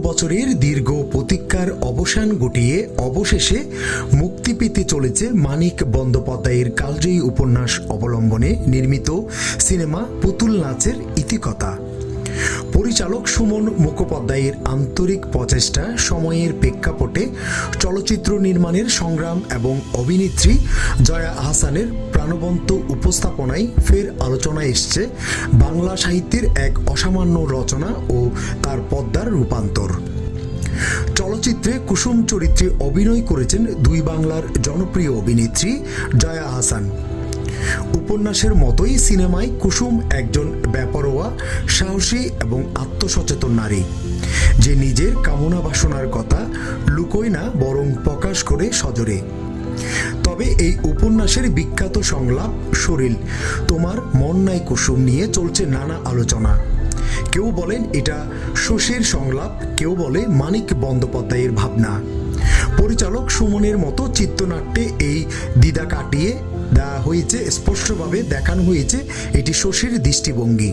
বছরের দীর্ঘ প্রতীক্ষার অবসান ঘটিয়ে অবশেষে মুক্তি পেতে চলেছে মানিক বন্দ্যোপাধ্যায়ের কালজয়ী উপন্যাস অবলম্বনে নির্মিত সিনেমা পুতুল নাচের ইতিকথা। পরিচালক সুমন মুখোপাধ্যায়ের আন্তরিক প্রচেষ্টা, সময়ের প্রেক্ষাপটে চলচ্চিত্র নির্মাণের সংগ্রাম এবং অভিনেত্রী জয়া আহসানের প্রাণবন্ত উপস্থাপনায় ফের আলোচনায় এসছে বাংলা সাহিত্যের এক অসামান্য রচনা ও তার পদ্মার রূপান্তর। চলচ্চিত্রে কুসুম চরিত্রে অভিনয় করেছেন দুই বাংলার জনপ্রিয় অভিনেত্রী জয়া আহসান। উপন্যাসের মতোই সিনেমায় কুসুম একজন বেপরোয়া, সাহসী এবং আত্মসচেতন নারী, যে নিজের কামনা বাসনার কথা লুকোয় না বরং প্রকাশ করে সজোরে। তবে এই উপন্যাসের বিখ্যাত সংলাপ শরীর তোমার মন নাই কুসুম নিয়ে চলছে নানা আলোচনা। কেউ বলেন এটা শশীর সংলাপ, কেউ বলে মানিক বন্দ্যোপাধ্যায়ের ভাবনা। পরিচালক সুমনের মতো চিত্রনাট্যে এই দ্বিধা কাটিয়ে দেওয়া হয়েছে, স্পষ্টভাবে দেখানো হয়েছে এটি শশীর দৃষ্টিভঙ্গি।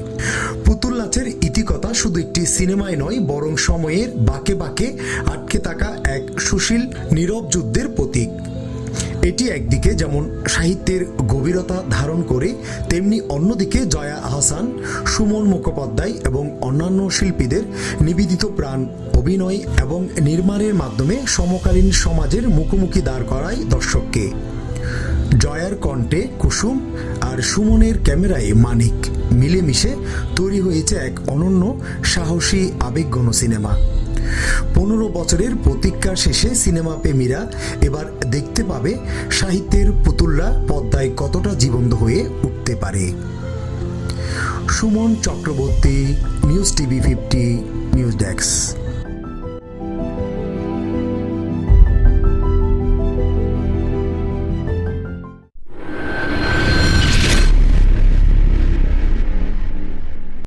পুতুল নাচের ইতিকথা শুধু একটি সিনেমায় নয়, বরং সময়ের বাঁকে বাঁকে আটকে থাকা এক সুশীল নীরব যুদ্ধের প্রতীক। এটি একদিকে যেমন সাহিত্যের গভীরতা ধারণ করে, তেমনি অন্যদিকে জয়া আহসান, সুমন মুখোপাধ্যায় এবং অন্যান্য শিল্পীদের নিবেদিত প্রাণ অভিনয় এবং নির্মাণের মাধ্যমে সমকালীন সমাজের মুখোমুখি দাঁড় করায় দর্শককে। জয়ার কণ্ঠে কুসুম আর সুমনের ক্যামেরায় মানিক মিলেমিশে তৈরি হয়েছে এক অনন্য সাহসী আবেগঘন সিনেমা। 15 বছরের প্রতীক্ষা শেষে সিনেমা প্রেমীরা এবার দেখতে পাবে সাহিত্যের পুতুলরা পদ্মায় কতটা জীবন্ত হয়ে উঠতে পারে। Suman Chakraborty, news TV 50 news desk.